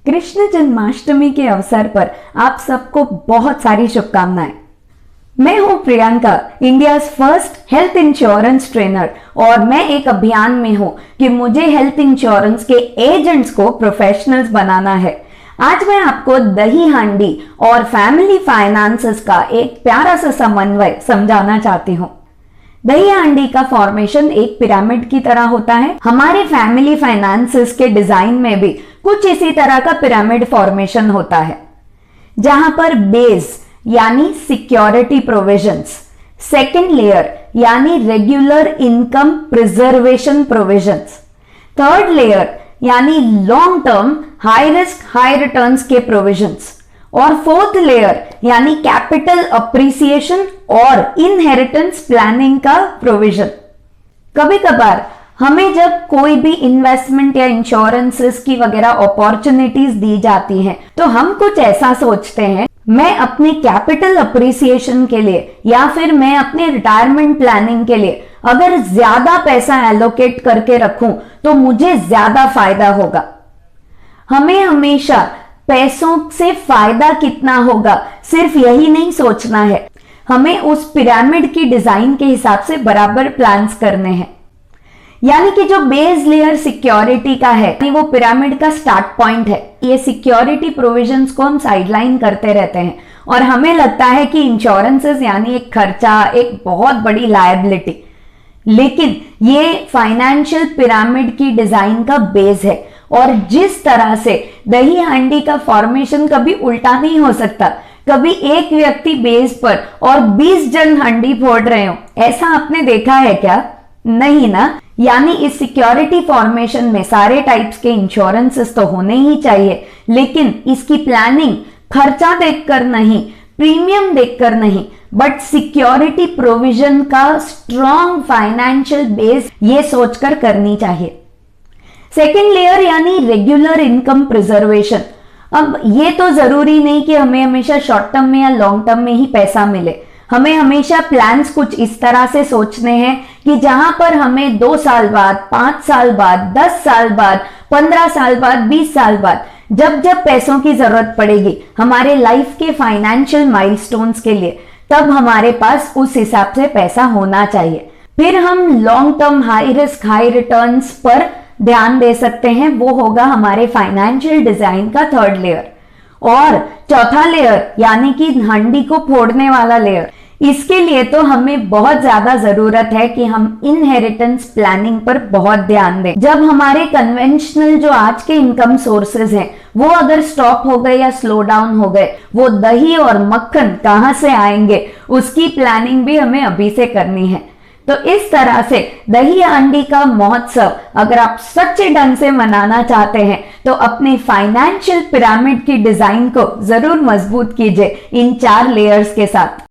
कृष्ण जन्माष्टमी के अवसर पर आप सबको बहुत सारी शुभकामनाएं। मैं हूं Priyanka, India first health insurance trainer, और मैं एक अभियान में हूं कि मुझे हेल्थ इंश्योरेंस के एजेंट्स को प्रोफेशनल्स बनाना है। आज मैं आपको दही हांडी और फैमिली फाइनेंसेस का एक प्यारा सा समन्वय समझाना चाहती हूँ। दही हांडी का फॉर्मेशन एक पिरामिड की तरह होता है। हमारे फैमिली फाइनेंसेस के डिजाइन में भी कुछ इसी तरह का पिरामिड फॉर्मेशन होता है, जहां पर बेस यानी सिक्योरिटी प्रोविजंस, सेकेंड लेयर यानी regular income preservation provisions, third layer यानी long term high risk high returns के प्रोविजंस, और फोर्थ लेयर यानी कैपिटल अप्रिसिएशन और इनहेरिटेंस प्लानिंग का प्रोविजन। कभी कभार हमें जब कोई भी इन्वेस्टमेंट या इंश्योरेंसेस की वगैरह अपॉर्चुनिटीज दी जाती हैं, तो हम कुछ ऐसा सोचते हैं, मैं अपने कैपिटल अप्रिसिएशन के लिए या फिर मैं अपने रिटायरमेंट प्लानिंग के लिए अगर ज्यादा पैसा एलोकेट करके रखूं तो मुझे ज्यादा फायदा होगा। हमें हमेशा पैसों से फायदा कितना होगा सिर्फ यही नहीं सोचना है, हमें उस पिरामिड की डिजाइन के हिसाब से बराबर प्लान्स करने हैं। यानी कि जो बेस लेयर सिक्योरिटी का है, वो पिरामिड का स्टार्ट पॉइंट है। ये सिक्योरिटी प्रोविजंस को हम साइडलाइन करते रहते हैं और हमें लगता है कि इंश्योरेंसेस यानी एक खर्चा, एक बहुत बड़ी लायबिलिटी, लेकिन ये फाइनेंशियल पिरामिड की डिजाइन का बेस है। और जिस तरह से दही हांडी का फॉर्मेशन कभी उल्टा नहीं हो सकता, कभी एक व्यक्ति बेस पर और 20 जन हांडी फोड़ रहे हो, ऐसा आपने देखा है क्या? नहीं ना। यानी इस सिक्योरिटी फॉर्मेशन में सारे टाइप्स के इंश्योरेंसेस तो होने ही चाहिए, लेकिन इसकी प्लानिंग खर्चा देखकर नहीं, प्रीमियम देखकर नहीं, बट सिक्योरिटी प्रोविजन का स्ट्रॉन्ग फाइनेंशियल बेस ये सोचकर करनी चाहिए। सेकेंड लेयर यानी रेगुलर इनकम प्रिजर्वेशन। अब ये तो जरूरी नहीं कि हमें हमेशा शॉर्ट टर्म में या लॉन्ग टर्म में ही पैसा मिले। हमें हमेशा प्लान्स कुछ इस तरह से सोचने हैं कि जहां पर हमें 2 साल बाद, 5 साल बाद, 10 साल बाद, 15 साल बाद, 20 साल बाद, जब जब पैसों की जरूरत पड़ेगी हमारे लाइफ के फाइनेंशियल माइलस्टोन्स के लिए, तब हमारे पास उस हिसाब से पैसा होना चाहिए। फिर हम long term high risk high returns पर ध्यान दे सकते हैं, वो होगा हमारे फाइनेंशियल डिजाइन का थर्ड लेयर। और चौथा लेयर यानी कि हांडी को फोड़ने वाला लेयर, इसके लिए तो हमें बहुत ज्यादा जरूरत है कि हम इनहेरिटेंस प्लानिंग पर बहुत ध्यान दें। जब हमारे कन्वेंशनल जो आज के इनकम सोर्सेज हैं वो अगर स्टॉप हो गए या स्लो डाउन हो गए, वो दही और मक्खन कहां से आएंगे, उसकी प्लानिंग भी हमें अभी से करनी है। तो इस तरह से दही हांडी का महोत्सव अगर आप सच्चे ढंग से मनाना चाहते हैं तो अपने फाइनेंशियल पिरामिड की डिजाइन को जरूर मजबूत कीजिए इन 4 लेयर्स के साथ।